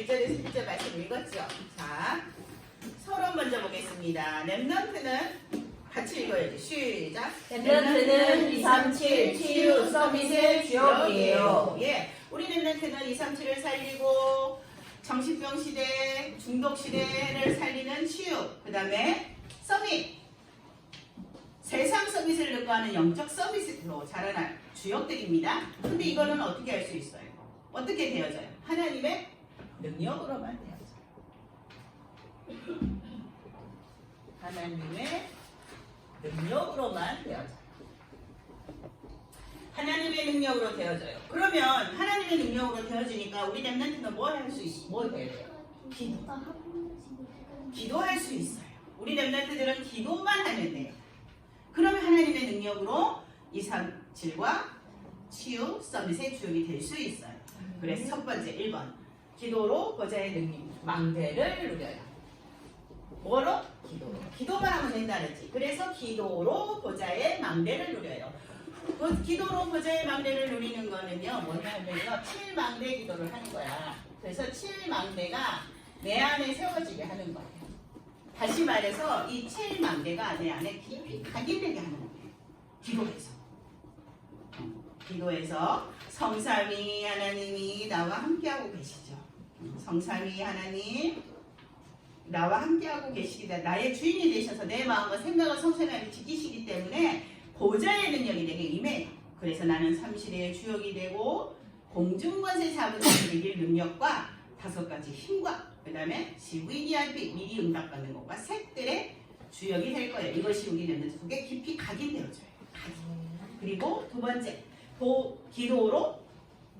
1절에서 1절 말씀 읽었죠? 자, 서론 먼저 보겠습니다. 랩넌트는 같이 읽어야지. 시작. 랩넌트는 237 치유 서밋의 주역이에요. 예, 우리 랩넌트는 237을 살리고 정신병 시대, 중독 시대를 살리는 치유, 그 다음에 서밋, 세상 서밋을 능가하는 영적 서밋으로 자라날 주역들입니다. 근데 이거는 어떻게 할 수 있어요? 어떻게 되어져요? 하나님의 능력으로만 되어져요. 하나님의 능력으로만 되어져요. 하나님의 능력으로 되어져요. 그러면 하나님의 능력으로 되어지니까 우리 랩넌트는 뭘 할 수 있어? 뭘 해야 돼요? 기도할 수 있어요. 우리 랩넌트들은 기도만 하면 돼요. 그러면 하나님의 능력으로 237과 치유, 서밋의 주역이 될 수 있어요. 그래서 첫 번째 1번 기도로 보좌의 능력, 망대를 누려요. 뭐로? 기도로. 기도만 하면 된다 그랬지. 그래서 기도로 보좌의 망대를 누려요. 그 기도로 보좌의 망대를 누리는 거는요, 뭐냐면요, 7망대 기도를 하는 거야. 그래서 7망대가 내 안에 세워지게 하는 거예요. 다시 말해서 이 7망대가 내 안에 깊이 각인되게 하는 거예요. 기도해서. 기도해서 성삼위 하나님이 나와 함께하고 계시죠. 성삼위 하나님 나와 함께하고 계시기다. 나의 주인이 되셔서 내 마음과 생각을 성삼위하게 지키시기 때문에 보좌의 능력이 내게 임해요. 그래서 나는 삼실의 주역이 되고 공중권세 잡은 자를 이길 능력과 5가지 힘과 그 다음에 CVDRP 미리 응답받는 것과 색들의 주역이 될 거예요. 이것이 우리 랩넌트 속에 깊이 각인되어져요. 각인. 그리고 두 번째 기도로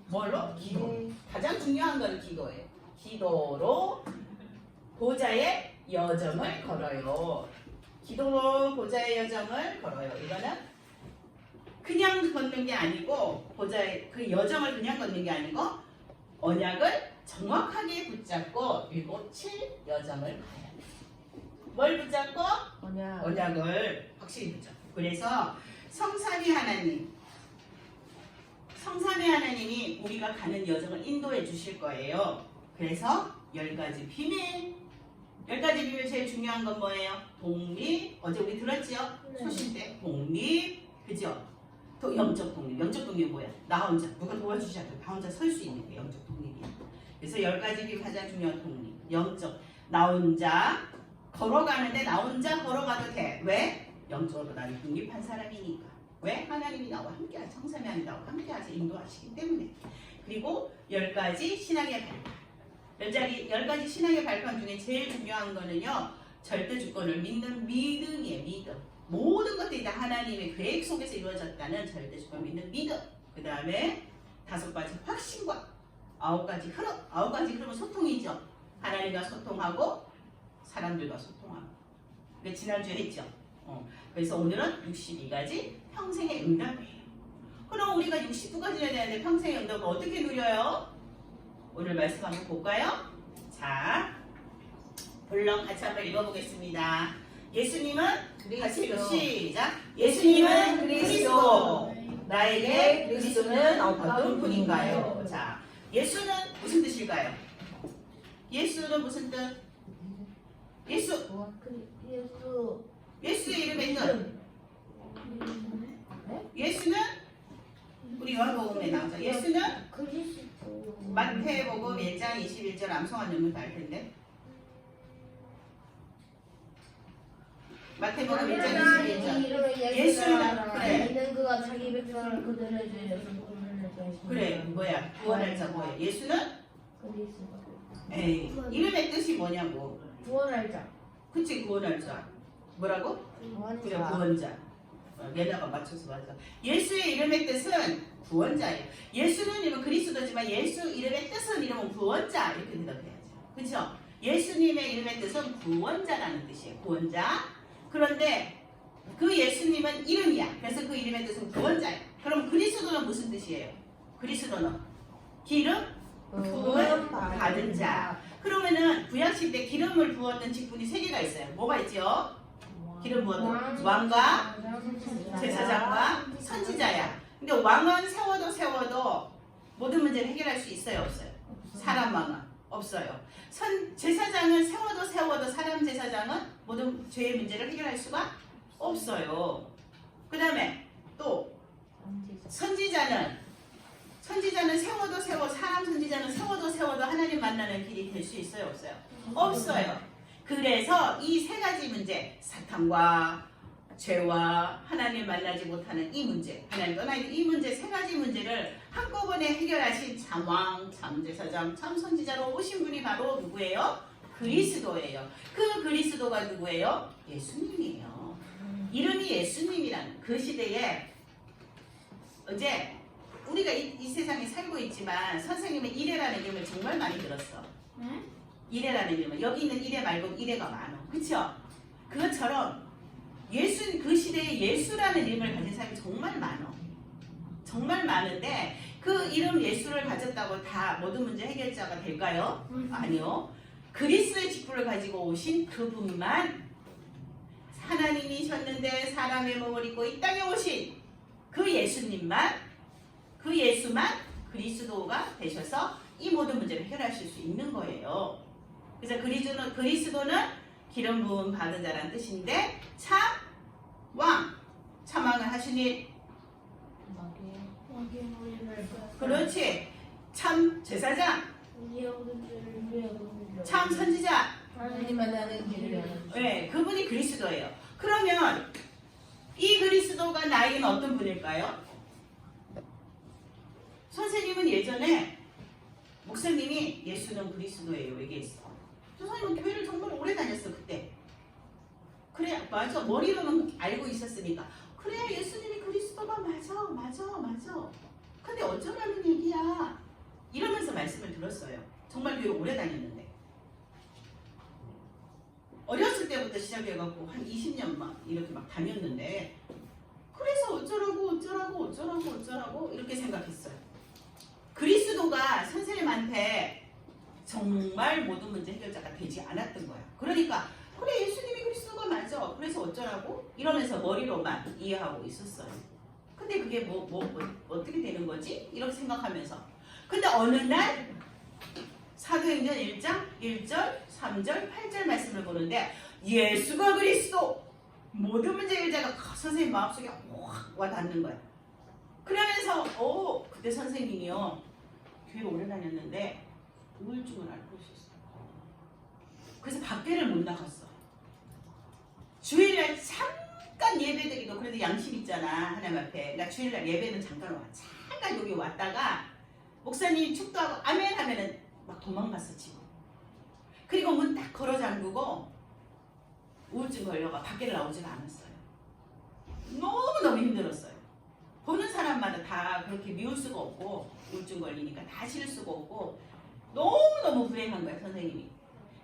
뭘로? 기도. 가장 중요한 건 기도예요. 기도로 보좌의 여정을 걸어요. 기도로 보좌의 여정을 걸어요. 이거는 그냥 걷는 게 아니고 보좌의 그 여정을 그냥 걷는 게 아니고 언약을 정확하게 붙잡고 7, 7 여정을 가야 돼요. 뭘 붙잡고? 언약을 확실히 붙잡고. 그래서 성삼위 하나님이 우리가 가는 여정을 인도해 주실 거예요. 그래서 10가지 비밀. 10가지 비밀 제일 중요한 건 뭐예요? 독립. 어제 우리 들었지요? 네. 소신 때 독립. 그죠? 또 영적 독립. 영적 독립이 뭐야? 나 혼자. 누가 도와주지 않고 나 혼자 설 수 있는 게 영적 독립이야. 그래서 10가지 비밀 가장 중요한 독립. 영적. 나 혼자 걸어가는데 나 혼자 걸어가도 돼. 왜? 영적으로 나를 독립한 사람이니까. 왜? 하나님이 나와 함께하시, 성삼위 하나님이 나와 함께하시 인도하시기 때문에. 그리고 10가지 신앙의 발판. 10가지 신앙의 발판 중에 제일 중요한 거는요, 절대 주권을 믿는 믿음이에요. 믿음. 모든 것들이 다 하나님의 계획 속에서 이루어졌다는 절대 주권을 믿는 믿음. 그 다음에 5가지 확신과 9가지 흐름. 9가지 흐름은 소통이죠. 하나님과 소통하고 사람들과 소통하고. 지난주에 했죠. 그래서 오늘은 62가지 평생의 응답이에요. 그럼 우리가 62가지나 되는데 평생의 응답을 어떻게 누려요? 오늘 말씀 한번 볼까요? 자, 물론 같이 한번 읽어보겠습니다. 예수님은 같이 읽어. 시작. 예수님은 그리스도. 나에게 그리스도는 어떤 분인가요? 자, 예수는 무슨 뜻일까요? 예수는 무슨 뜻? 예수의 이름의 뜻. 예수는 우리 요한복음에 나오죠. 예수는 마태복음 1장 21절 암송한 연문 알 텐데. 마태복음 1장 21절. 예수는 그래. 그가 자기 백성을 그들에게 그래 뭐야? 구원할 자 뭐야? 예수는 에이 이름의 뜻이 뭐냐고. 구원할 자. 그치 구원할 자. 뭐라고? 그래 구원자. 얘네가 맞춰서 맞아. 예수의 이름의 뜻은 구원자예요. 예수는 이름은 그리스도지만 예수 이름의 뜻은 이름은 구원자 이렇게 대답해야죠. 그렇죠? 예수님의 이름의 뜻은 구원자라는 뜻이에요. 구원자. 그런데 그 예수님은 이름이야. 그래서 그 이름의 뜻은 구원자예요. 그럼 그리스도는 무슨 뜻이에요? 그리스도는 기름 부음을 받은 자. 그러면은 구약시대 기름을 부었던 직분이 3개가 있어요. 뭐가 있죠? 기름 부었던 왕과 제사장과 선지자야. 근데 왕은 세워도 모든 문제를 해결할 수 있어요, 없어요? 사람 왕은 없어요. 제사장은 세워도 사람 제사장은 모든 죄의 문제를 해결할 수가 없어요. 그 다음에 또 선지자는 세워도 사람 선지자는 세워도 하나님 만나는 길이 될 수 있어요, 없어요? 없어요. 그래서 이 세 가지 문제, 사탄과 죄와 하나님 만나지 못하는 이 문제, 하나님 떠나는 이 문제, 세 가지 문제를 한꺼번에 해결하신 참왕, 참제사장, 참선지자로 오신 분이 바로 누구예요? 그리스도예요. 그 그리스도가 누구예요? 예수님이에요. 이름이 예수님이란 그 시대에 이제 우리가 이 세상에 살고 있지만 선생님은 이래라는 이름을 정말 많이 들었어. 이래라는 이름은 여기 있는 이래 말고 이래가 많아. 그쵸? 그것처럼 그 시대에 예수라는 이름을 가진 사람이 정말 많아. 정말 많은데 그 이름 예수를 가졌다고 다 모든 문제 해결자가 될까요? 아니요. 그리스도의 직분을 가지고 오신 그분만 하나님이셨는데 사람의 몸을 입고 이 땅에 오신 그 예수만 그리스도가 되셔서 이 모든 문제를 해결하실 수 있는 거예요. 그래서 그리스도는 기름 부음 받은 자라는 뜻인데 참왕을 하시니 그렇지. 참 제사장, 참 선지자, 하나님 만나는 길을 네, 그분이 그리스도예요. 그러면 이 그리스도가 나에게는 어떤 분일까요? 선생님은 예전에 목사님이 예수는 그리스도예요 얘기했어. 선생님은 교회를 정말 오래 다녔어 그때. 그래 맞아 머리로는 알고 있었으니까 그래 예수님이 그리스도가 맞아. 근데 어쩌라는 얘기야 이러면서 말씀을 들었어요. 정말 교회 오래 다녔는데 어렸을 때부터 시작해갖고 한 20년 막 이렇게 막 다녔는데 그래서 어쩌라고 이렇게 생각했어요. 그리스도가 선생님한테 정말 모든 문제 해결자가 되지 않았던 거야. 그러니까 그래 예수님이 그리스도가 맞아. 그래서 어쩌라고? 이러면서 머리로만 이해하고 있었어요. 근데 그게 어떻게 되는 거지? 이렇게 생각하면서 근데 어느 날 사도행전 1장 1절 3절 8절 말씀을 보는데 예수가 그리스도 모든 문제 해결자가 선생님 마음속에 확 와닿는 거야. 그러면서 그때 선생님이요 교회 오래 다녔는데 우울증을 앓고 있었어요. 그래서 밖에를 못 나갔어. 주일날 잠깐 예배드리고 그래도 양심 있잖아 하나님 앞에. 나 주일날 예배는 잠깐 여기 왔다가 목사님 축도하고 아멘 하면은 막 도망갔어 집으로. 그리고 문 딱 걸어 잠그고 우울증 걸려가 밖에 나오지가 않았어요. 너무너무 힘들었어요. 보는 사람마다 다 그렇게 미울 수가 없고 우울증 걸리니까 다 싫을 수가 없고 너무너무 불행한 거야 선생님이.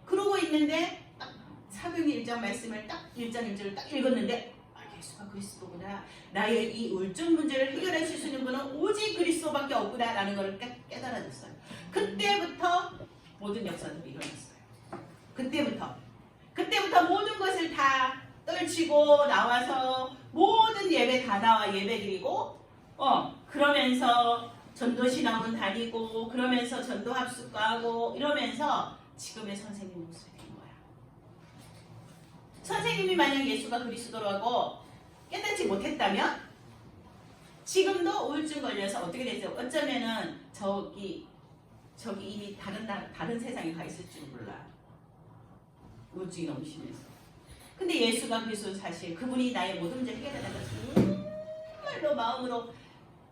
그러고 있는데 딱 사도행전 1장 말씀을 딱 1장 1절을 딱 읽었는데 예수가 그리스도구나. 나의 이 우울증 문제를 해결해 줄 수 있는 분은 오직 그리스도밖에 없구나 라는 걸 깨달아졌어요. 그때부터 모든 역사들이 일어났어요. 그때부터 모든 것을 다 떨치고 나와서 모든 예배 다 나와 예배 드리고 그러면서 전도신학원 다니고 그러면서 전도 합숙하고 이러면서 지금의 선생님 모습이 된 거야. 선생님이 만약 예수가 그리스도라고 깨닫지 못했다면 지금도 우울증 걸려서 어떻게 됐어요? 어쩌면은 저기 이미 다른 세상에 가 있을 줄 몰라. 우울증이 너무 심해서. 근데 예수가 그리스도 사실 그분이 나의 모든 문제 해결한다는 걸 정말로 마음으로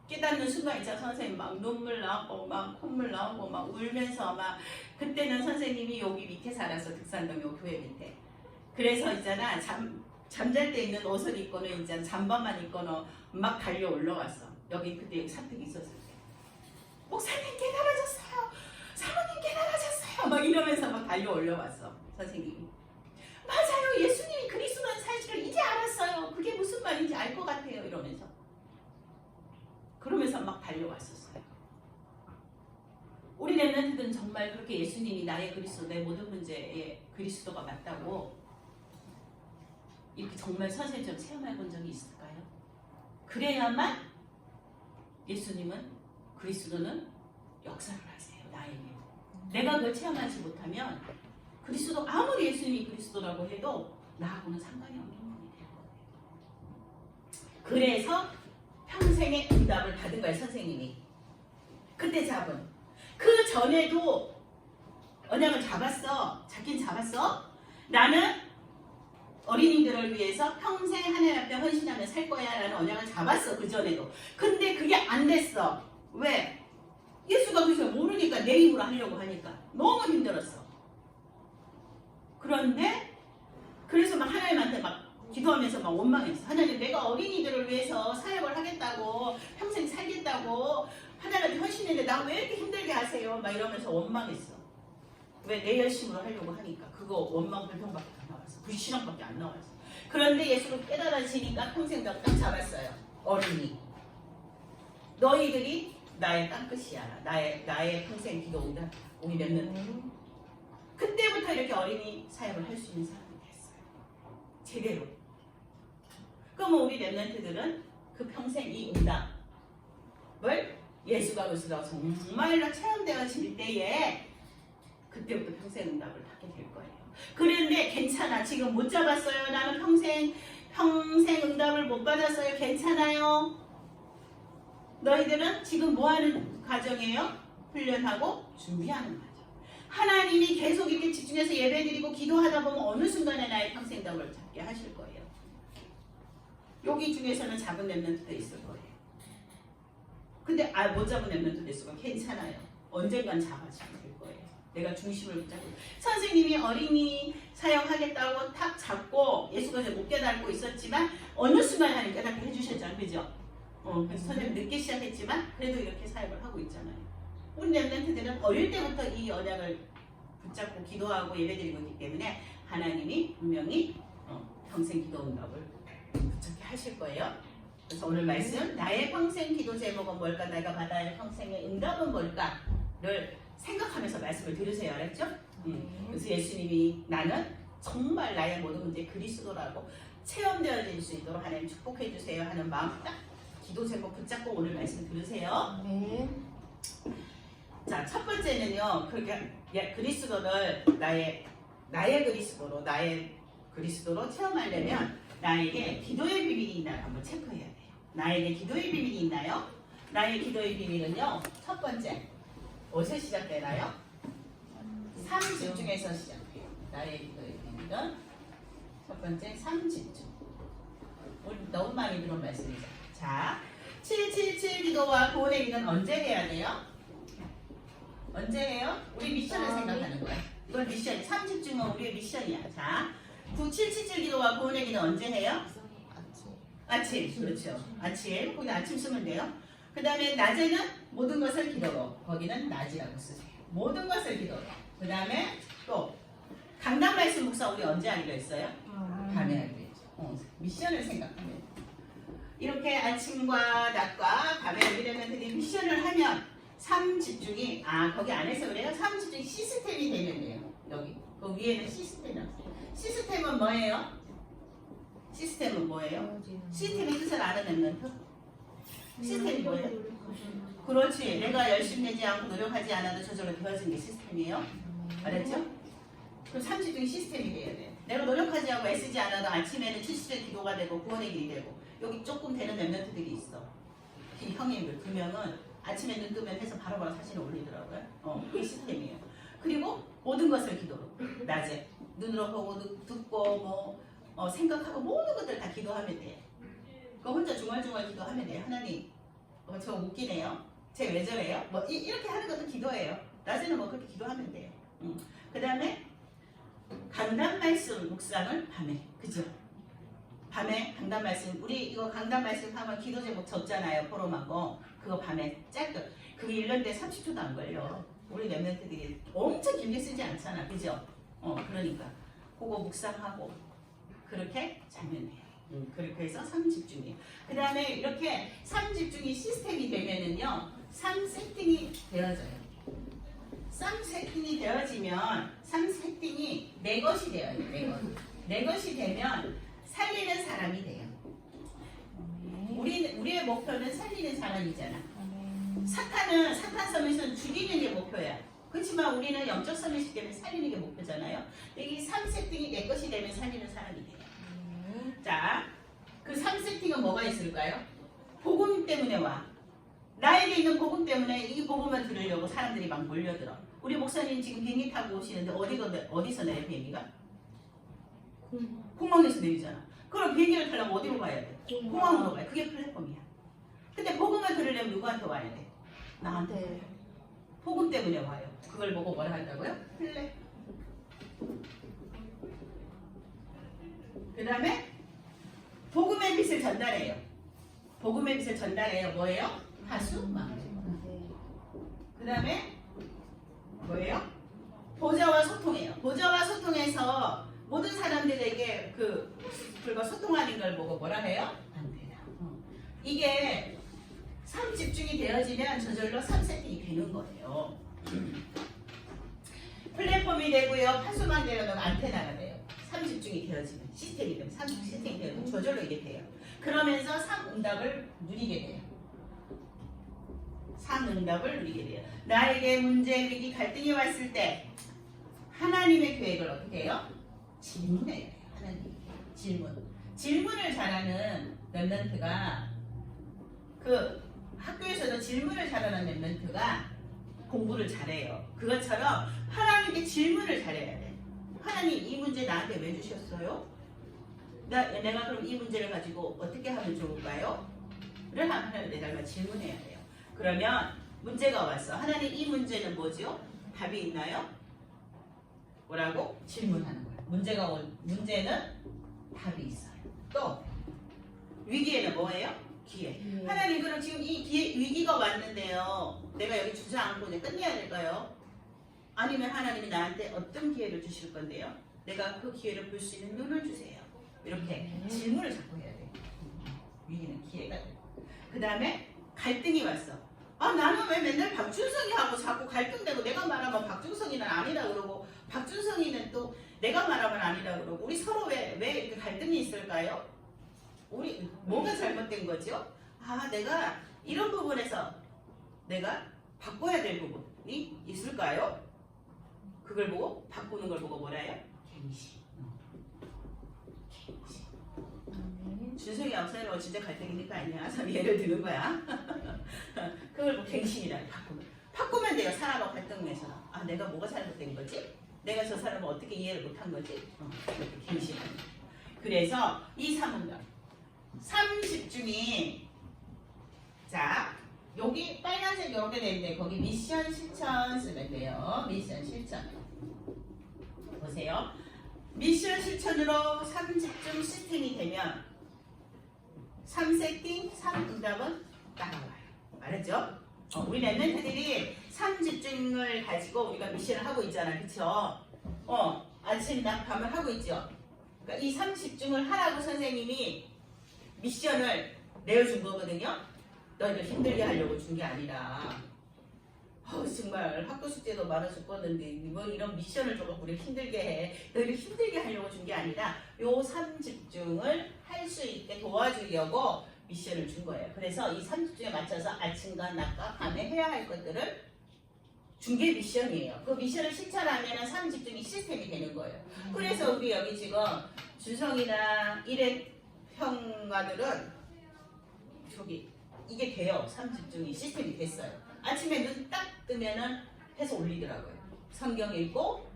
깨닫는 순간 있잖아. 선생님 막 눈물 나오고 막 콧물 나오고 막 울면서 막 그때는 선생님이 여기 밑에 살았어. 득산동 요 교회 밑에. 그래서 있잖아 잠잘 때 있는 옷을 입고는 이제 잠바만 입고는 막 달려 올라왔어. 여기 그때 사택이 있었을 때. 목사님 깨달아졌어요. 사모님 깨달아졌어요. 막 이러면서 막 달려 올라왔어. 선생님이. 맞아요. 예수님이 그리스도라는 사실을 이제 알았어요. 그게 무슨 말인지 알 것 같아요. 이러면서. 그러면서 막 달려왔었어요. 우리 랩런트들은 정말 그렇게 예수님이 나의 그리스도, 내 모든 문제에 그리스도가 맞다고 이렇게 정말 선생님처럼 체험해 본 적이 있을까요? 그래야만 예수님은 그리스도는 역사를 하세요. 나에게. 내가 그걸 체험하지 못하면 그리스도 아무리 예수님이 그리스도라고 해도 나하고는 상관이 없는 분이에요. 그래서 평생의 응답을 받은 거예요, 선생님이. 그때 잡은. 그 전에도 언약을 잡긴 잡았어. 나는 어린이들을 위해서 평생 하나님 앞에 헌신하며 살 거야 라는 언약을 잡았어, 그 전에도. 근데 그게 안 됐어. 왜? 예수가 그래서 모르니까 내 힘으로 하려고 하니까 너무 힘들었어. 그런데 그래서 막 하나님한테 막 기도하면서 막 원망했어. 하나님, 내가 어린이들을 위해서 사역을 하겠다고 평생 살겠다고 하나님한테 헌신했는데 나 왜 이렇게 힘들게 하세요? 막 이러면서 원망했어. 왜? 내 열심으로 하려고 하니까. 그거 원망 불평밖에 안 나왔어. 불신앙밖에 안 나왔어. 그런데 예수를 깨달아지니까 평생 딱 잡았어요. 어린이. 너희들이 나의 땅끝이야. 나의 평생 기도 응답. 우리 랩런트. 그때부터 이렇게 어린이 사역을 할 수 있는 사람이 됐어요. 제대로. 그러면 우리 랩런트들은 그 평생 이 응답을 예수가 그리스도가 정말로 체험되어질 때에 그때부터 평생 응답을 받게 될 거예요. 그런데 괜찮아. 지금 못 잡았어요. 나는 평생 응답을 못 받았어요. 괜찮아요. 너희들은 지금 뭐 하는 과정이에요? 훈련하고 준비하는 과정. 하나님이 계속 이렇게 집중해서 예배드리고 기도하다 보면 어느 순간에 나의 평생 응답을 잡게 하실 거예요. 여기 중에서는 잡은 랩런트도 있을 거예요. 근데 못 잡은 랩런트도 있을 거예요. 괜찮아요. 언젠간 잡아지게 될 거예요. 내가 중심을 붙잡고. 선생님이 어린이 사역하겠다고 탁 잡고 예수가 못 깨닫고 있었지만 어느 순간에 하나님 깨닫게 해주셨잖아요. 그죠? 그래서 선생님 늦게 시작했지만 그래도 이렇게 사역을 하고 있잖아요. 우리 랩런트들은 어릴 때부터 이 언약을 붙잡고 기도하고 예배드리고 있기 때문에 하나님이 분명히 평생 기도 응답을 붙잡게 하실 거예요. 그래서 오늘 말씀 나의 평생 기도 제목은 뭘까? 내가 받아야 할 평생의 응답은 뭘까?를 생각하면서 말씀을 들으세요. 알았죠? 그래서 예수님이 나는 정말 나의 모든 문제 그리스도라고 체험되어질 수 있도록 하나님 축복해 주세요 하는 마음 딱 기도 제목 붙잡고 오늘 말씀 들으세요. 네. 자, 첫 번째는요. 그러니까 그리스도를 나의 그리스도로 체험하려면 나에게 기도의 비밀이 있나요? 한번 체크해야 돼요. 나에게 기도의 비밀이 있나요? 나의 기도의 비밀은요. 첫 번째, 어디서 시작되나요? 3집중에서 시작해요. 나의 기도의 비밀은 첫 번째 3집중. 우리 너무 많이 들은 말씀이죠. 자, 777 기도와 구원의 기도는 언제 해야 돼요? 언제 해요? 우리 미션을 생각하는 거야. 이건 미션, 3집중은 우리의 미션이야. 자, 9777 기도와 구원의 기도는 언제 해요? 아침. 그렇죠. 아침. 거기 아침 쓰면 돼요. 그 다음에 낮에는 모든 것을 기도로. 거기는 낮이라고 쓰세요. 모든 것을 기도로. 그 다음에 또 강단 말씀 묵상 우리 언제 하기로 했어요? 밤에 하기로 했죠. 미션을 생각하면 돼요. 이렇게 아침과 낮과 밤에 우리 랩런트들이 미션을 하면 3집중이 거기 안에서 그래요? 3집중이 시스템이 되면 돼요. 여기 그 위에는 시스템이 없어요. 시스템은 뭐예요? 시스템은 뭐예요? 시스템의 뜻을 아는 랩런트? 시스템이 뭐예요? 그렇지. 내가 열심히 내지 않고 노력하지 않아도 저절로 되어지는 게 시스템이에요. 알았죠? 그럼 3집중이 시스템이 돼야 돼요. 내가 노력하지 않고 애쓰지 않아도 아침에는 70일 기도가 되고 구원의 길이 되고 여기 조금 되는 랩런트들이 있어. 형님들 2명은 아침에 눈 뜨면 해서 바로바로 사진을 올리더라고요. 그게 시스템이에요. 그리고 모든 것을 기도로. 낮에 눈으로 보고 듣고 생각하고 모든 것들 다 기도하면 돼요. 혼자 중얼중얼 기도하면 돼요. 하나님, 저 웃기네요. 쟤 왜 저래요? 이렇게 하는 것도 기도예요. 낮에는 그렇게 기도하면 돼요. 그 다음에 강단 말씀 묵상을 밤에. 그죠? 밤에 강단 말씀. 우리 이거 강단 말씀 하면 기도 제목 적잖아요. 포럼하고. 그거 밤에 짧게. 그게 1년대 30초도 안 걸려. 우리 랩런트들이 엄청 길게 쓰지 않잖아. 그죠? 그러니까. 그거 묵상하고. 그렇게 자면 돼요. 그렇게 해서 3집중이에요. 그 다음에 이렇게 3집중이 시스템이 되면은요. 3세팅이 되어져요. 3세팅이 되어지면 3세팅이 내 것이 되어요. 내 것이 되면 살리는 사람이 돼요. 우리의 목표는 살리는 사람이잖아. 사탄 섬에서는 죽이는 게 목표야. 그렇지만 우리는 영적 선의식 때문에 살리는 게 목표잖아요. 이 3세팅이 내 것이 되면 살리는 사람이 돼요. 자, 그 3세팅은 뭐가 있을까요? 복음 때문에 와. 나에게 있는 복음 때문에 이 복음을 들으려고 사람들이 막 몰려들어. 우리 목사님 지금 비행기 타고 오시는데 어디서 내려 비행기가? 공항에서 내리잖아. 그럼 비행기를 타려면 어디로 가야 돼? 공항으로 가야 돼. 그게 플랫폼이야. 근데 복음을 들으려면 누구한테 와야 돼? 나한테. 네. 복음 때문에 와요. 그걸 보고 뭐라 한다고요? 플랫. 그 다음에 복음의 빛을 전달해요. 복음의 빛을 전달해요. 뭐예요? 하수망. 그 다음에 뭐예요? 보좌와 소통해요. 보좌와 소통해서 모든 사람들에게 그들과 소통하는 걸 보고 뭐라 해요? 안테나. 이게 3집중이 되어지면 저절로 3세팅이 되는 거예요. 플랫폼이 되고요. 파수망 되면 안테나가 돼요. 3집중이 되어지면 시스템이 되면 3시스템이 되면 저절로 이게 돼요. 그러면서 3응답을 누리게 돼요. 3응답을 누리게 돼요. 나에게 문제, 위기, 갈등이 왔을 때 하나님의 계획을 어떻게 해요? 질문해야 돼요. 하나님 질문. 질문을 잘하는 랩런트가 학교에서도 질문을 잘하는 랩런트가 공부를 잘해요. 그것처럼 하나님께 질문을 잘해야 돼. 하나님 이 문제 나한테 왜 주셨어요? 내가 그럼 이 문제를 가지고 어떻게 하면 좋을까요? 를 하나님 내가 질문해야 돼요. 그러면 문제가 왔어. 하나님 이 문제는 뭐죠? 답이 있나요? 뭐라고? 질문하는 거예요. 문제는 답이 있어요. 또 위기에는 뭐예요? 기회. 하나님 그럼 지금 이 위기가 왔는데요. 내가 여기 주저앉고 이제 끝내야 될까요? 아니면 하나님이 나한테 어떤 기회를 주실 건데요? 내가 그 기회를 볼 수 있는 눈을 주세요. 이렇게 질문을 자꾸 해야 돼요. 위기는 기회가 돼요. 그 다음에 갈등이 왔어. 아 나는 왜 맨날 박준성이 하고 자꾸 갈등되고 내가 말하면 박준성이는 아니라 그러고 박준성이는 또 내가 말하면 아니라 그러고 우리 서로 왜 이렇게 갈등이 있을까요? 우리 뭐가 잘못된 거죠? 아 내가 이런 부분에서 내가 바꿔야 될 부분이 있을까요? 그걸 보고 바꾸는 걸 보고 뭐라 해요? 갱신. 준석이 앞서는 진짜 갈등이니까 아니야. 예를 드는 거야. 그걸 뭐 갱신이라 바꾸면 돼요. 사람하고 갈등에서. 아 내가 뭐가 잘못된 거지? 내가 저 사람을 어떻게 이해를 못한 거지? 이렇게 갱신하는 거예요. 그래서 이 30중이 자 여기 빨간색 이렇게 되는데 거기 미션 실천 쓰면 돼요. 미션 실천 보세요. 미션 실천으로 3집중 시스템이 되면 3세팅, 3응답은 따라와요. 알았죠? 우리 랩런트들이 3집중을 가지고 우리가 미션을 하고 있잖아. 그쵸? 아침, 낮, 밤을 하고 있죠. 그러니까 이 3집중을 하라고 선생님이 미션을 내어준 거거든요. 너희들 힘들게 하려고 준 게 아니라 정말 학교 숙제도 많아 죽겠는데 뭐 이런 미션을 줘서 우리 힘들게 해. 너희들 힘들게 하려고 준 게 아니라 요 3집중을 할 수 있게 도와주려고 미션을 준 거예요. 그래서 이 3집중에 맞춰서 아침과 낮과 밤에 해야 할 것들을 준 게 미션이에요. 그 미션을 실천하면 3집중이 시스템이 되는 거예요. 그래서 우리 여기 지금 준성이나 일회형아들은 저기 이게 돼요. 3집중이 시스템이 됐어요. 아침에 눈 딱 뜨면은 해서 올리더라고요. 성경 읽고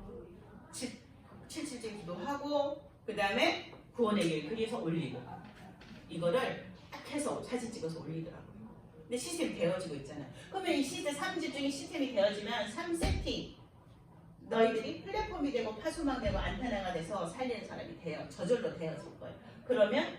777 기도하고 그 다음에 구원의 길 그려서 올리고 이거를 딱 해서 사진 찍어서 올리더라고요. 근데 시스템이 되어지고 있잖아요. 그러면 이 시스템 3집중이 시스템이 되어지면 3세팅 너희들이 플랫폼이 되고 파수망 되고 안테나가 돼서 살리는 사람이 돼요. 저절로 되어질 거예요. 그러면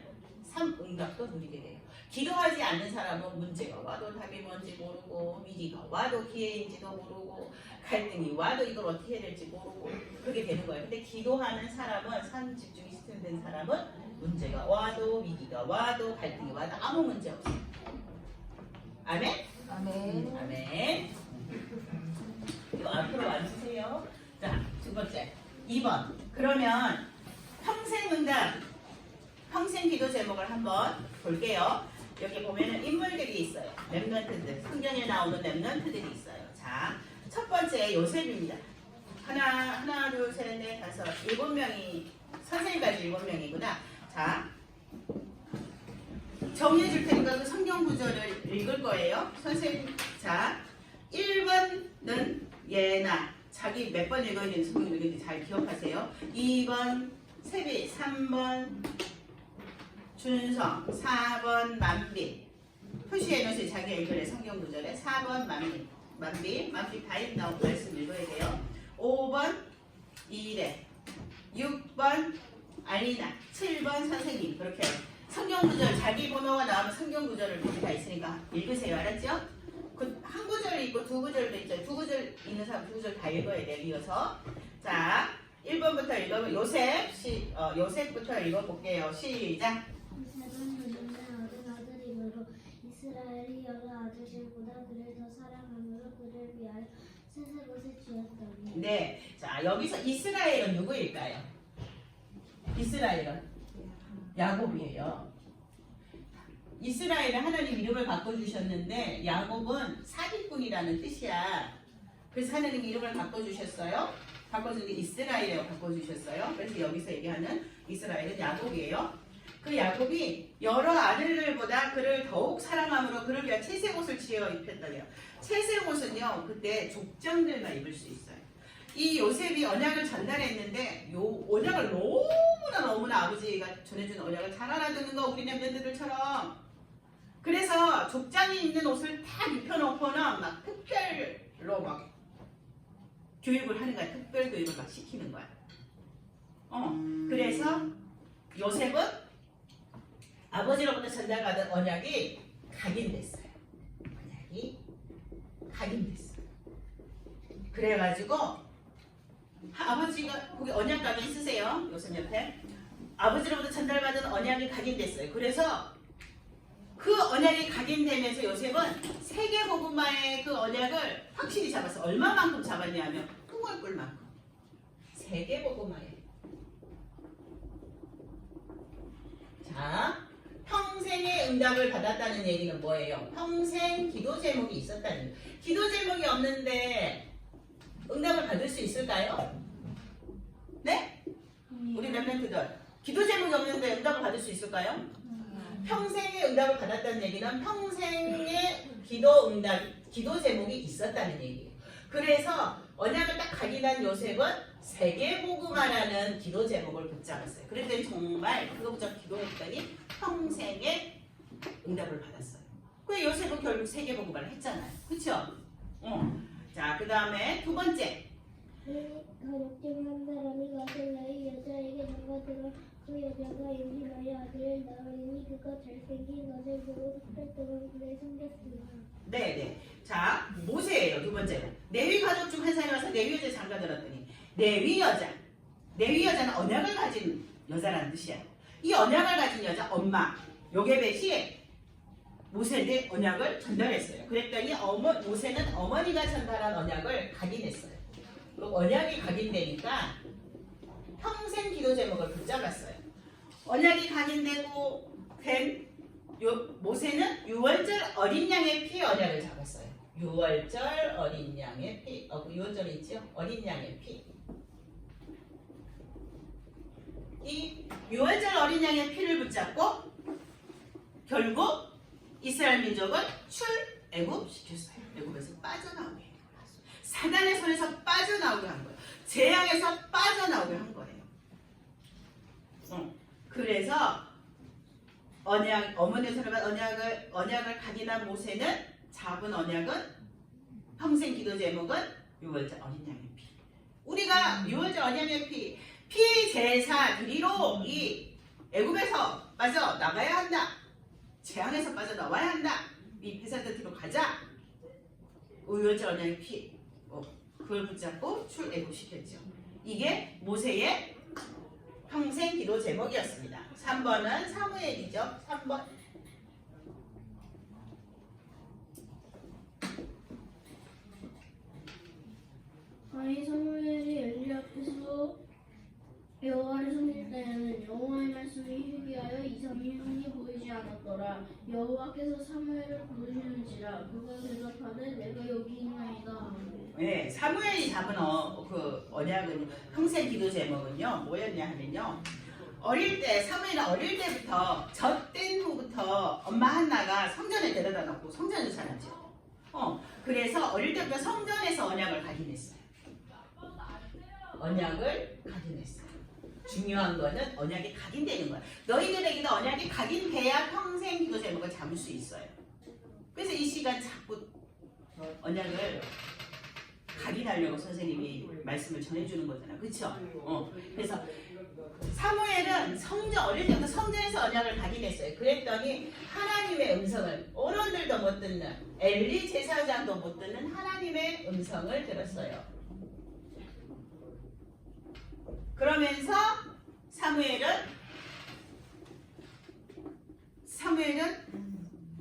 3응답도 누리게 돼요. 기도하지 않는 사람은 문제가 와도 답이 뭔지 모르고 위기가 와도 기회인지도 모르고 갈등이 와도 이걸 어떻게 해야 될지 모르고 그렇게 되는 거예요. 근데 기도하는 사람은 3집중이 시스템된 사람은 문제가 와도 위기가 와도 갈등이 와도 아무 문제 없어요. 아멘? 아멘. 아멘. 이거 앞으로 와주세요. 자, 두 번째 2번. 그러면 평생응답 평생 기도 제목을 한번 볼게요. 여기 보면은 인물들이 있어요. 랩런트들, 성경에 나오는 랩런트들이 있어요. 자, 첫 첫 번째 요셉입니다. 하나, 둘, 셋, 넷, 다섯, 7명이 선생님까지 7명이구나. 자, 정리해 줄 테니까 그 성경 구절을 읽을 거예요. 선생님, 자, 1번은 예나 자기 몇 번 읽어야 되는 성경 읽는지 잘 기억하세요. 2번 세비, 3번 준성, 4번 만비. 표시해 놓으세요. 자기가 읽으래 성경 구절에. 4번 만비 다 읽나고 말씀 읽어야 돼요. 5번 이래, 6번 아리나, 7번 선생님. 그렇게 성경 구절 자기 번호가 나오면 성경 구절을 거기 다 있으니까 읽으세요. 알았죠? 그 한 구절 읽고 두 구절도 있죠. 두 구절 있는 사람 두 구절 다 읽어야 돼요. 이어서 자 1번부터 읽으면 요셉부터 읽어볼게요. 시작. 요셉은 요셉의 얻은 아들이므로 이스라엘이 여러 아들들보다 그를 더 사랑함으로 그를 위하여 셋셋옷을 지었더니. 네, 자 여기서 이스라엘은 누구일까요? 이스라엘은 야곱이에요. 이스라엘은 하나님 이름을 바꿔주셨는데 야곱은 사기꾼이라는 뜻이야. 그래서 하나님 이름을 바꿔주셨어요. 바꿔주는데 이스라엘이라고 바꿔주셨어요. 그래서 여기서 얘기하는 이스라엘은 야곱이에요. 그 야곱이 여러 아들들보다 그를 더욱 사랑함으로 그를 위한 채색옷을 지어 입혔다고요. 채색옷은요 그때 족장들만 입을 수 있어요. 이 요셉이 언약을 전달했는데 언약을 너무나 아버지가 전해준 언약을 잘 알아듣는 거 우리 남자들처럼. 그래서 족장이 입는 옷을 다 입혀놓고는 막 특별로 막 교육을 하는 거야. 특별 교육을 막 시키는 거야. 그래서 요셉은 아버지로부터 전달받은 언약이 각인됐어요. 언약이 각인됐어요. 그래가지고 아버지가 거기 언약각인 쓰세요. 요셉 옆에 아버지로부터 전달받은 언약이 각인됐어요. 그래서 그 언약이 각인되면서 요셉은 세계복음화의 그 언약을 확실히 잡았어. 얼마만큼 잡았냐면 붕어꿀만큼. 세계복음화에. 자, 평생의 응답을 받았다는 얘기는 뭐예요? 평생 기도 제목이 있었다는 얘기예요. 기도 제목이 없는데 응답을 받을 수 있을까요? 네? 우리 랩런트들 기도 제목이 없는데 응답을 받을 수 있을까요? 평생의 응답을 받았다는 얘기는 평생의 기도 제목이 있었다는 얘기예요. 그래서 언약을 딱 각인한 요셉은 세계복음화라는 기도 제목을 붙잡았어요. 그랬더니 정말 그거 붙잡고 기도했더니 평생의 응답을 받았어요. 그 요셉은 결국 세계복음화를 했잖아요. 그렇죠? 자, 그 다음에 두 번째. 가족 중 한 사람이 가서 나의 여자에게 나가들어 그 여자가 이미 나의 아들을 낳으니 그가 잘생긴 것을 보고 특별도로 그를 섬겼으나. 네네. 자, 모세예요. 두 번째로. 레위 가족 중 한 사람이 와서 레위 여자에 장가 들었더니 레위 여자는 언약을 가진 여자라는 뜻이야. 이 언약을 가진 여자 엄마 요게벳이 모세에게 언약을 전달했어요. 그랬더니 모세는 어머니가 전달한 언약을 각인했어요. 그 언약이 각인되니까 평생 기도 제목을 붙잡았어요. 언약이 각인되고 된 모세는 유월절 어린 양의 피 언약을 잡았어요. 유월절 어린 양의 피. 유월절 있죠? 어린 양의 피. 이 유월절 어린 양의 피를 붙잡고 결국 이스라엘 민족은 출애굽 시켰어요. 애굽에서 빠져나오게 해요. 사단의 손에서 빠져나오게 한 거예요. 재앙에서 빠져나오게 한 거예요. 그래서 어머니의 손에 받은 언약을 각인한 모세는 잡은 언약은 평생 기도 제목은 유월절 어린 양의 피. 우리가 유월절 어린 양의 피 제사 드리러 이 애굽에서 빠져나가야 한다. 재앙에서 빠져나와야 한다. 이 페사드티로 가자. 유월절 어린 양의 피. 그걸 붙잡고 출애굽 시켰죠. 이게 모세의 평생 기도 제목이었습니다. 3번은 사무엘이죠. 3번. 아니 사무엘이 엘리 앞에서 여호와를 섬길 때에는 여호와의 말씀이 희귀하여 이상이 흔히 보이지 않았더라. 여호와께서 사무엘을 부르시는지라 그가 대답하되 내가 여기 있나이다. 네, 사무엘이 잡은 그 언약은 평생 기도 제목은요 뭐였냐 하면요. 어릴 때 사무엘은 어릴 때부터 젖된 후부터 엄마 한나가 성전에 데려다 놓고 성전을 살았죠. 그래서 어릴 때부터 성전에서 언약을 각인했어요. 언약을 각인했어요. 중요한 거는 언약이 각인되는 거야. 너희들에게도 언약이 각인돼야 평생 기도 제목을 잡을 수 있어요. 그래서 이 시간 자꾸 언약을 각인하려고 선생님이 말씀을 전해주는 거잖아. 그쵸? 그래서 사무엘은 어릴 때부터 성전에서 언약을 각인했어요. 그랬더니 하나님의 음성을 어른들도 못 듣는 엘리 제사장도 못 듣는 하나님의 음성을 들었어요. 그러면서 사무엘은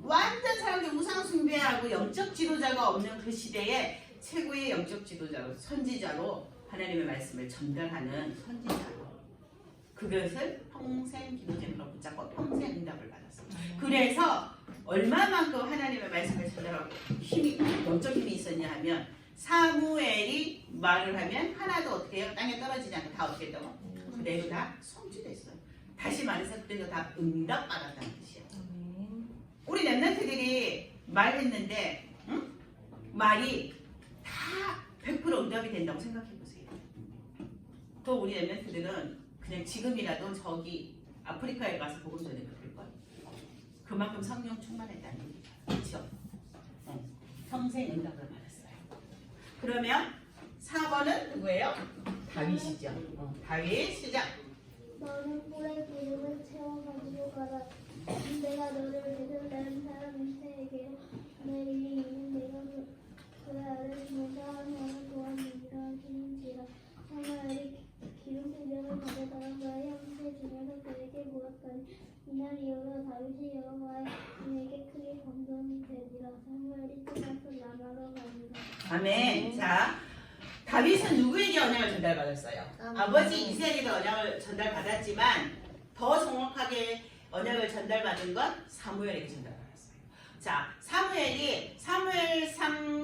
완전 사람들 우상 숭배하고 영적 지도자가 없는 그 시대에 최고의 영적 지도자로 선지자로 하나님의 말씀을 전달하는 선지자로 그것을 평생 기도 제목으로 붙잡고 평생 응답을 받았어요. 그래서 얼마만큼 하나님의 말씀을 전달하고 영적 힘이 있었냐 하면 사무엘이 말을 하면 하나도 어떻게 해요? 땅에 떨어지지 않고 다 어떻게 했다고? 그대로 다 성취됐어요. 다시 말해서 그대로 다 응답받았다는 뜻이야. 우리 랩런트들이 말했는데 말이 다 100% 응답이 된다고 생각해보세요. 또 우리 랩런트들은 그냥 지금이라도 저기 아프리카에 가서 복음 전해 그럴 거예요. 그만큼 성령 충만했다는 얘기죠. 그렇죠? 평생 응답을 받았어요. 그러면 4번은 누구예요? 다윗이죠. 다윗 시작. 너는 꿀에 기름을 채워 가지고 가라. 내가 너를 배설다른 사람 이세에게로 내리니 이는 내가 그 아를 모사하는 도와주리라 하시는지라. 사무엘이 기름 세력을 가져다가 그의 형제 중에서 그에게 물었더니 이날 이후로 다윗이 여호와의 그에게 크게 감동이 되니라. 사무엘이 떠나서 라마로 가니라. 아멘. 자, 다윗은 누구에게 언약을 전달받았어요? 아버지 이세에게도 언약을 전달받았지만 더 정확하게 언약을 전달받은 건 사무엘에게 전달받았어요. 자, 사무엘상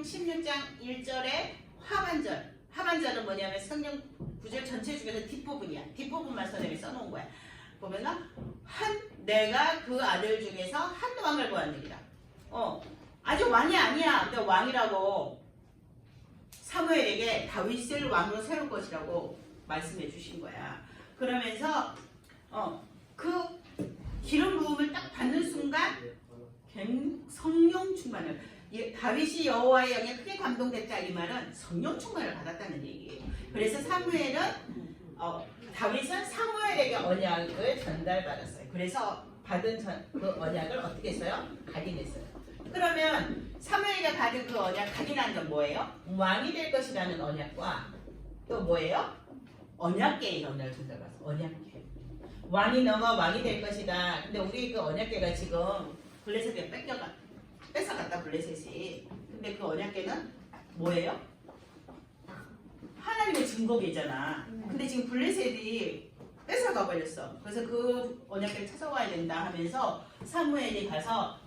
16장 1절에 하반절은 뭐냐면 성경 구절 전체 중에서 뒷부분이야. 뒷부분만 선생님이 써놓은 거야. 보면은 내가 그 아들 중에서 한 왕을 보았느니라. 아직 왕이 아니야. 근데 왕이라고 사무엘에게 다윗을 왕으로 세울 것이라고 말씀해 주신 거야. 그러면서 그 기름 부음을 딱 받는 순간 성령 충만을 다윗이 여호와의 영에 크게 감동됐다 이 말은 성령 충만을 받았다는 얘기예요. 그래서 다윗은 사무엘에게 언약을 전달받았어요. 그래서 받은 그 언약을 어떻게 했어요? 각인했어요. 그러면 사무엘이가 받은 그 언약 각인한 건 뭐예요? 왕이 될 것이라는 언약과 또 뭐예요? 언약계의 언약을 전달받았어요. 언약계. 왕이 넘어 왕이 될 것이다. 근데 우리 그 언약계가 지금 블레셋에 뺏어갔다 블레셋이. 근데 그 언약계는 뭐예요? 하나님의 증거계잖아. 근데 지금 블레셋이 뺏어가 버렸어. 그래서 그 언약계를 찾아와야 된다 하면서 사무엘이 가서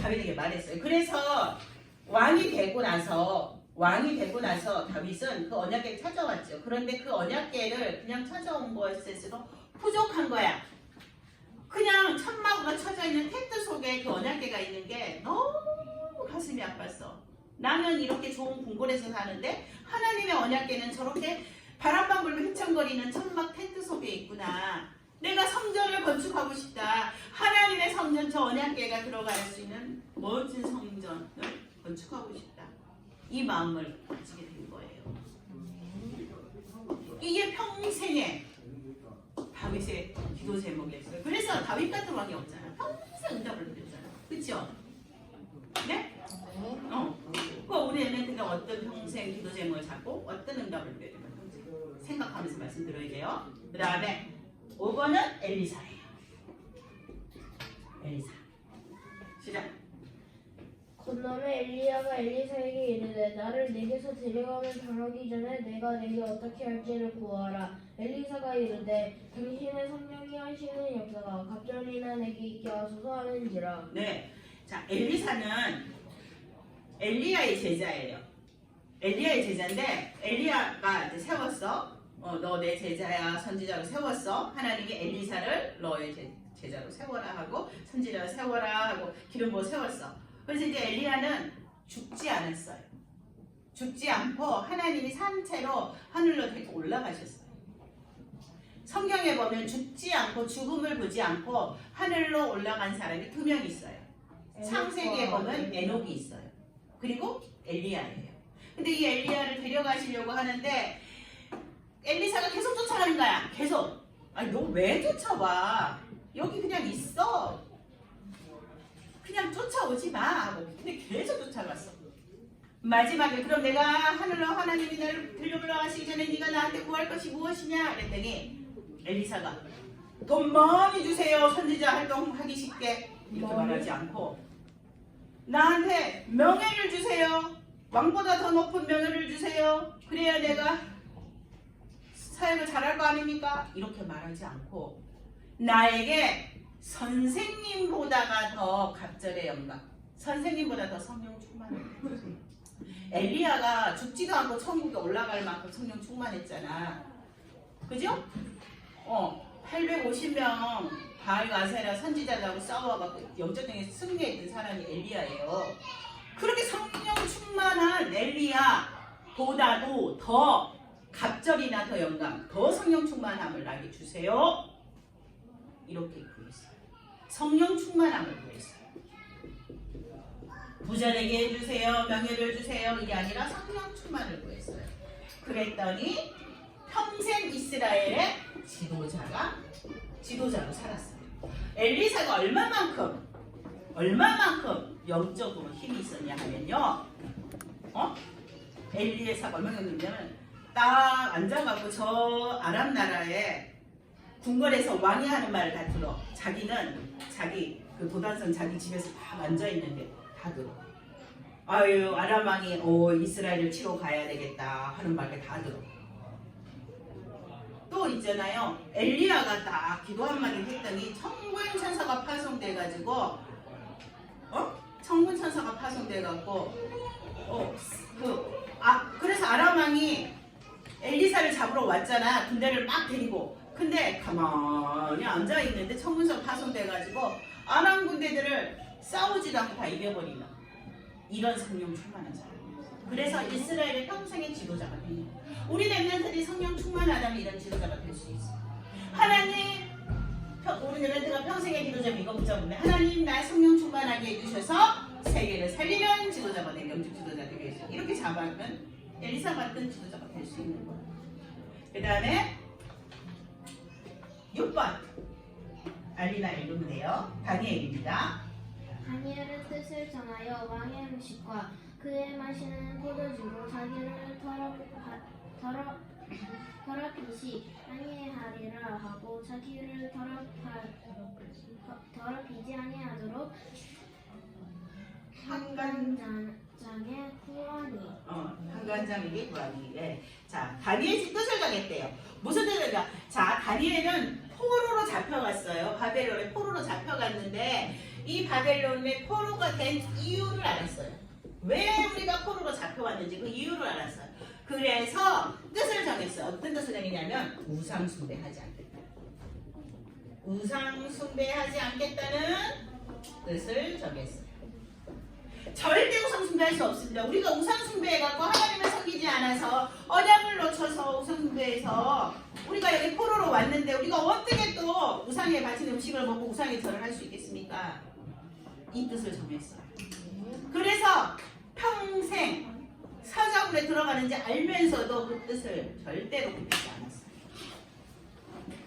다윗에게 말했어요. 그래서 왕이 되고 나서 다윗은 그 언약계를 찾아왔죠. 그런데 그 언약계를 그냥 찾아온 것에서도 부족한 거야. 그냥 천막으로 쳐져 있는 텐트 속에 그 언약계가 있는 게 너무 가슴이 아팠어. 나는 이렇게 좋은 궁궐에서 사는데 하나님의 언약계는 저렇게 바람만 불고 휘청거리는 천막 텐트 속에 있구나. 내가 성전을 건축하고 싶다. 하나님의 성전 저 언약계가 들어갈 수 있는 멋진 성전을 건축하고 싶다. 이 마음을 가지게 된 거예요. 이게 평생의 다윗의 기도 제목이었어요. 그래서 다윗 같은 왕이 없잖아. 평생 응답을 드렸잖아. 그렇죠? 네? 우리 애들은 어떤 평생 기도 제목을 잡고 어떤 응답을 드려야 되나 생각하면서 말씀드려야 돼요. 그 다음에 5번은 엘리사예요. 엘리사. 시작. 건너매 엘리야가 엘리사에게 이르되 나를 내게서 데려가면 당하기 전에 내가 내게 어떻게 할지를 구하라. 엘리사가 이르되 당신의 성령이 하시는 역사가 갑절이나 내게 있게 하소서 하는지라. 네. 자, 엘리사는 엘리야의 제자예요. 엘리야의 제자인데 엘리야가 이제 세웠어. 너 내 제자야 선지자로 세웠어. 하나님이 엘리사를 너의 제자로 세워라 하고 선지자로 세워라 하고 기름 부어 세웠어. 그래서 이제 엘리야는 죽지 않았어요. 죽지 않고 하나님이 산채로 하늘로 이렇게 올라가셨어요. 성경에 보면 죽지 않고 죽음을 보지 않고 하늘로 올라간 사람이 2명 있어요. 창세기에 보면 에녹이 있어요. 그리고 엘리야예요. 근데 이 엘리야를 데려가시려고 하는데 엘리사가 계속 쫓아가는 거야. 계속. 아니 너 왜 쫓아와? 여기 그냥 있어. 그냥 쫓아오지 마 하고. 근데 계속 쫓아갔어. 마지막에 그럼 내가 하늘로 하나님이 나를 들려 올라가시기 전에 네가 나한테 구할 것이 무엇이냐 그랬더니 엘리사가 돈 많이 주세요. 선지자 활동하기 쉽게. 이렇게 말하지 않고 나한테 명예를 주세요. 왕보다 더 높은 명예를 주세요. 그래야 내가 사역을 잘할 거 아닙니까? 이렇게 말하지 않고 나에게 선생님보다가 더 갑절의 영광, 선생님보다 더 성령 충만을 엘리야가 죽지도 않고 천국에 올라갈 만큼 성령 충만했잖아. 그죠? 850명 바알 가세라 선지자들하고 싸워갖고 영적인 승리했던 사람이 엘리야예요. 그렇게 성령 충만한 엘리야보다도 더 갑절이나 더 영광, 더 성령 충만함을 나에게 주세요. 이렇게 구했어요. 성령 충만함을 구했어요. 부자에게 해주세요. 명예를 주세요. 이게 아니라 성령 충만을 구했어요. 그랬더니 평생 이스라엘의 지도자로 살았어요. 엘리사가 얼마만큼 영적으로 힘이 있었냐 하면요. 엘리사가 얼마나 있냐면 딱 앉아가고 저 아람 나라에 궁궐에서 왕이 하는 말을 다 들어. 자기는 자기 그 도단성 자기 집에서 다 앉아 있는데 다 들어. 아유 아람 왕이 이스라엘을 치러 가야 되겠다 하는 말을 다 들어. 또 있잖아요. 엘리야가 딱 기도 한마디 했더니 천군 천사가 파송돼가지고 천군 천사가 파송돼갖고 그래서 아람 왕이 엘리사를 잡으러 왔잖아. 군대를 막 데리고. 근데 가만히 앉아있는데 천군사가 파송돼가지고 아람 군대들을 싸우지도 않고 다 이겨버리는 이런 성령 충만한 사람이에요. 그래서 이스라엘의 평생의 지도자가 됩니다. 우리 렘넌트들이 성령 충만하다면 이런 지도자가 될 수 있어요. 하나님, 우리 렘넌트가 평생의 지도자면 이거 붙잡으면 하나님 날 성령 충만하게 해주셔서 세계를 살리는 지도자가 되는 영적 지도자 되게 해주세요. 이렇게 잡아면 엘리사 같은 지도자가 될 수 있는 거예요. 그 다음에 6번 알리나 읽으면돼요. 다니엘입니다. 다니엘은 뜻을 전하여 왕의 음식과 그의 마시는 포도주로 자기를 더럽히지 아니하리라 하고 자기를 더럽히지 아니하도록 한간장에 구하니. 한간장에게 구하니. 네. 자, 다니엘이 뜻을 가겠대요. 무슨 뜻을 가? 자, 다니엘은 포로로 잡혀갔어요. 바벨론에 포로로 잡혀갔는데 이 바벨론에 포로가 된 이유를 알았어요. 왜 우리가 포로로 잡혀왔는지 그 이유를 알았어요. 그래서 뜻을 정했어요. 어떤 뜻을 정했냐면 우상 숭배하지 않겠다. 우상 숭배하지 않겠다는 뜻을 정했어요. 절대 우상 숭배할 수 없습니다. 우리가 우상 숭배해갖고 하나님을 섬기지 않아서 언약을 놓쳐서 우상 숭배해서 우리가 여기 포로로 왔는데 우리가 어떻게 또 우상에 바친 음식을 먹고 우상의 절을 할 수 있겠습니까? 이 뜻을 정했어요. 그래서 평생 사자굴에 들어가는지 알면서도 그 뜻을 절대로 굽히지 않았어요.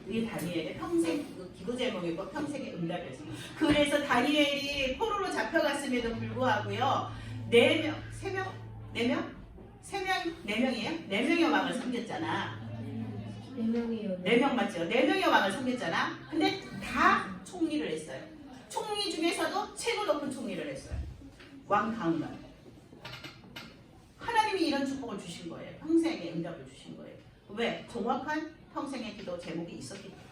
이게 다니엘의 평생 기도 제목이고 평생의 응답이었어요. 그래서 다니엘이 포로로 잡혀갔음에도 불구하고요. 4명이에요? 4명의 왕을 섬겼잖아. 4명이요. 4명 맞죠? 4명의 왕을 섬겼잖아. 근데 다 총리를 했어요. 총리 중에서도 최고 높은 총리를 했어요. 왕 다음만. 하나님이 이런 축복을 주신 거예요. 평생의 응답을 주신 거예요. 왜? 정확한 평생의 기도 제목이 있었기 때문에.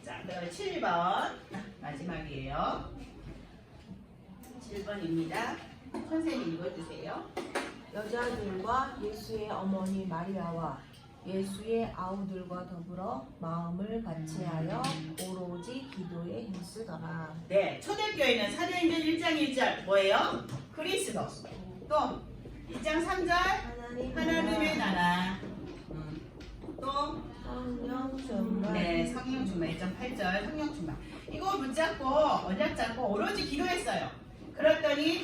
자, 그다음에 7번 마지막이에요. 7번입니다. 선생님 읽어주세요. 여자들과 예수의 어머니 마리아와 예수의 아우들과 더불어 마음을 같이하여 오로지 기도에 힘쓰더라. 네, 초대교회는 사도행전 1장 1절 뭐예요? 그리스도. 또 2장 3절 하나님의 나라. 또 성령 충만. 네, 성령 충만 1.8절 성령 충만. 이거 붙잡고 언약 잡고 오로지 기도했어요. 그랬더니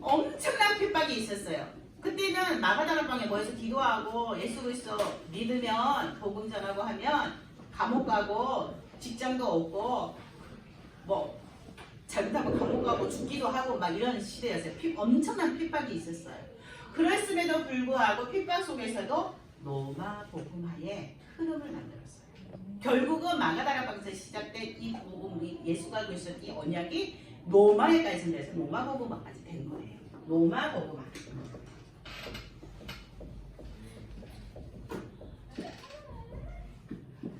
엄청난 핍박이 있었어요. 그때는 마가다라방에 모여서 기도하고 예수 그리스도 믿으면 복음 전하고 하면 감옥 가고 직장도 없고 뭐 잘못하면 감옥 가고 죽기도 하고 막 이런 시대였어요. 엄청난 핍박이 있었어요. 그랬음에도 불구하고 핍박 속에서도 로마 복음화의 흐름을 만들었어요. 결국은 마가다라방에서 시작된 이 복음이 예수가 그리스도 이 언약이 로마에까지 돼서 로마 복음화까지 된 거예요. 로마 복음화.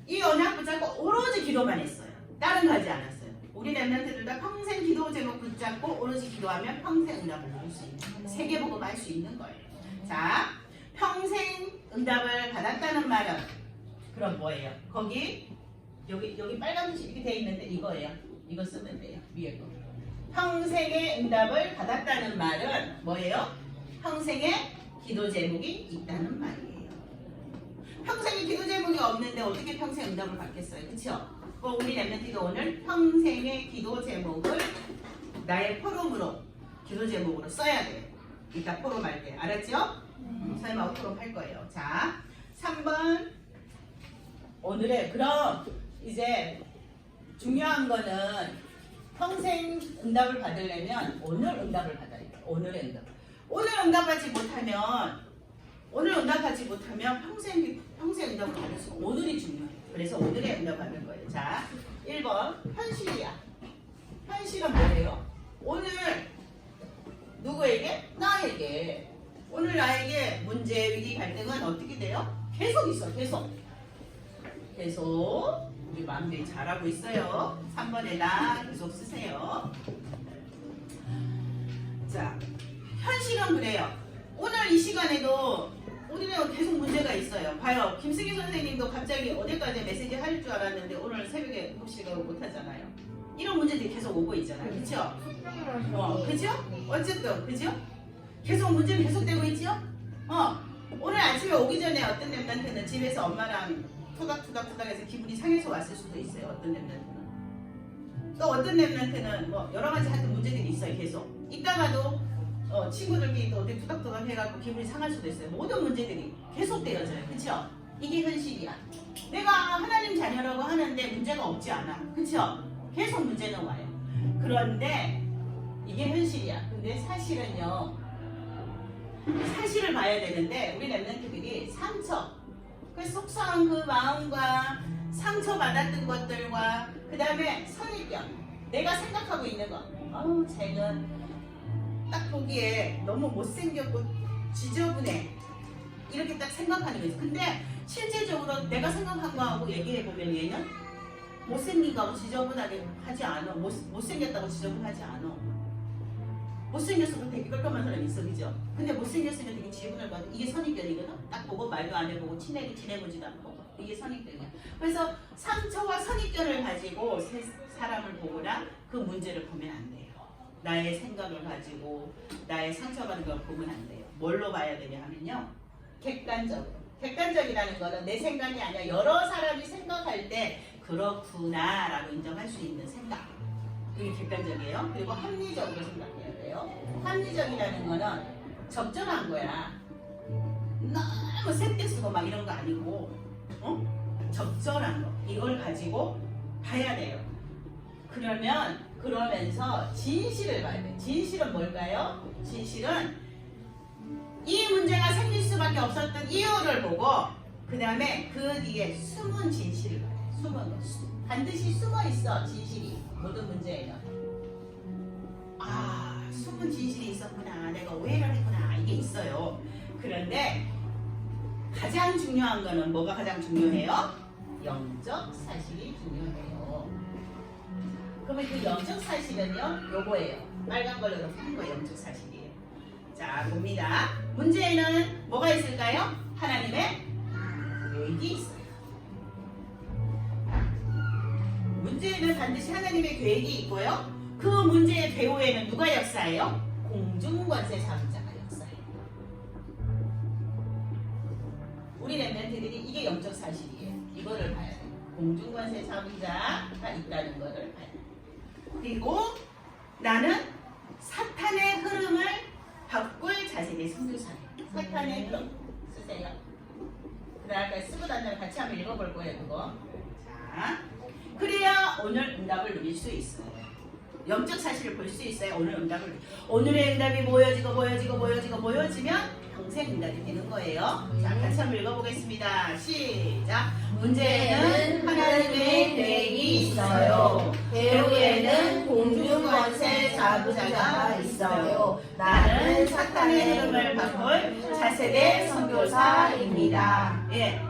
이 언약 붙잡고 오로지 기도만 했어요. 다른 거 하지 않았어요. 우리 렘넌트들 다 평생 기도 제목 붙잡고 오로지 기도하면 평생 응답을 받을 수 있는 세계복음 할 수 있는 거예요. 자, 평생 응답을 받았다는 말은 그럼 뭐예요? 거기 여기 빨간 글씨 이렇게 돼 있는데 이거예요. 이거 쓰면 돼요. 위에 거. 평생의 응답을 받았다는 말은 뭐예요? 평생의 기도 제목이 있다는 말이에요. 평생의 기도 제목이 없는데 어떻게 평생 응답을 받겠어요? 그쵸? 우리 렘넌트가 오늘 평생의 기도 제목을 나의 포럼으로 기도 제목으로 써야 돼요. 이따 포럼 할 때. 알았죠? 설마 포럼 할 거예요. 자, 3번. 오늘의 그럼 이제 중요한 거는 평생 응답을 받으려면 오늘 응답을 받아야 돼요. 오늘의 응답. 오늘 응답하지 못하면 평생 응답을 받을 수가 오늘이 중요해요. 그래서 오늘의 응답 받는 거예요. 자, 1번 현실이야. 현실은 뭐예요? 오늘 누구에게? 나에게. 오늘 나에게 문제, 위기, 갈등은 어떻게 돼요? 계속 있어. 계속 우리 마음대로 잘하고 있어요. 3번에다 계속 쓰세요. 자, 현실은 그래요. 오늘 이 시간에도 우리는 계속 문제가 있어요. 봐요. 김승희 선생님도 갑자기 어디까지 메시지 할 줄 알았는데 오늘 새벽에 7시에 가고 못하잖아요. 이런 문제들이 계속 오고 있잖아요. 그쵸? 그죠? 어쨌든 그죠? 계속 문제는 계속되고 있죠? 오늘 아침에 오기 전에 어떤 렘넌트는 집에서 엄마랑 투닥투닥해서 기분이 상해서 왔을 수도 있어요. 어떤 렘넌트는. 또 어떤 렘넌트는 뭐 여러 가지 하여튼 문제들이 있어요. 계속. 이따가도 친구들끼리 또 어디 투닥투닥 해갖고 기분이 상할 수도 있어요. 모든 문제들이 계속되어져요. 그쵸? 이게 현실이야. 내가 하나님 자녀라고 하는데 문제가 없지 않아. 그쵸? 계속 문제는 와요. 그런데 이게 현실이야. 근데 사실을 봐야 되는데 우리 렘넌트들이 그 속상한 그 마음과 상처받았던 것들과 그 다음에 선입견 내가 생각하고 있는 거 쟤는 딱 보기에 너무 못생겼고 지저분해 이렇게 딱 생각하는 거죠. 근데 실제적으로 내가 생각한 거하고 얘기해보면 얘는 못생긴 거하고 지저분하게 하지 않아. 못생겼다고 지저분하지 않아. 못생겼어도 되게 깔끔한 사람이 있어. 그죠? 근데 못생겼으면 되게 지저분할 거 같아. 이게 선입견이거든? 딱 보고 말도 안 해보고 지내보지도 않고 이게 선입견이야. 그래서 상처와 선입견을 가지고 사람을 보거나 그 문제를 보면 안 돼요. 나의 생각을 가지고 나의 상처받은 걸 보면 안 돼요. 뭘로 봐야 되냐 하면요. 객관적으로. 객관적이라는 거는 내 생각이 아니라 여러 사람이 생각할 때 그렇구나 라고 인정할 수 있는 생각. 그게 객관적이에요. 그리고 합리적으로 생각해야 돼요. 합리적이라는 거는 적절한 거야. 너무 쇳대 쓰고 막 이런 거 아니고 적절한 거. 이걸 가지고 봐야 돼요. 그러면서 진실을 봐야 돼요. 진실은 뭘까요? 진실은 이 문제가 생길 수밖에 없었던 이유를 보고 그 다음에 그 뒤에 숨은 진실을 봐요. 숨은 거. 반드시 숨어 있어 진실이. 모든 문제에는 숨은 진실이 있었구나. 내가 오해를 했구나. 이게 있어요. 그런데 가장 중요한 거는 뭐가 가장 중요해요? 영적 사실이 중요해요. 그러면 그 영적 사실은요, 요거예요. 빨간 걸로 푸는 거 영적 사실이에요. 자, 봅니다. 문제에는 뭐가 있을까요? 하나님의 계획이 있어요. 문제에는 반드시 하나님의 계획이 있고요. 그 문제의 배후에는 누가 역사해요? 공중권세 자문자가 역사해요. 우리 랩런트들이 이게 영적 사실이에요. 이거를 봐야 돼요. 공중권세 자문자가 있다는 거를 봐야 돼요. 그리고 나는 사탄의 흐름을 바꿀 자세의 선교사예요. 사탄의 흐름 쓰세요. 그 다음에 쓰고 단다를 같이 한번 읽어볼 거예요. 그거. 자, 그래야 오늘 응답을 누릴 수 있어요. 영적 사실을 볼 수 있어요. 오늘 응답을. 오늘의 응답이 모여지면 평생 응답이 되는 거예요. 자, 같이 한번 읽어보겠습니다. 시작. 문제에는 하나님의 계획이 있어요. 배후에는 공중권세 자부자가 있어요. 나는 사탄의 흐름을 바꿀 차세대 선교사입니다. 예,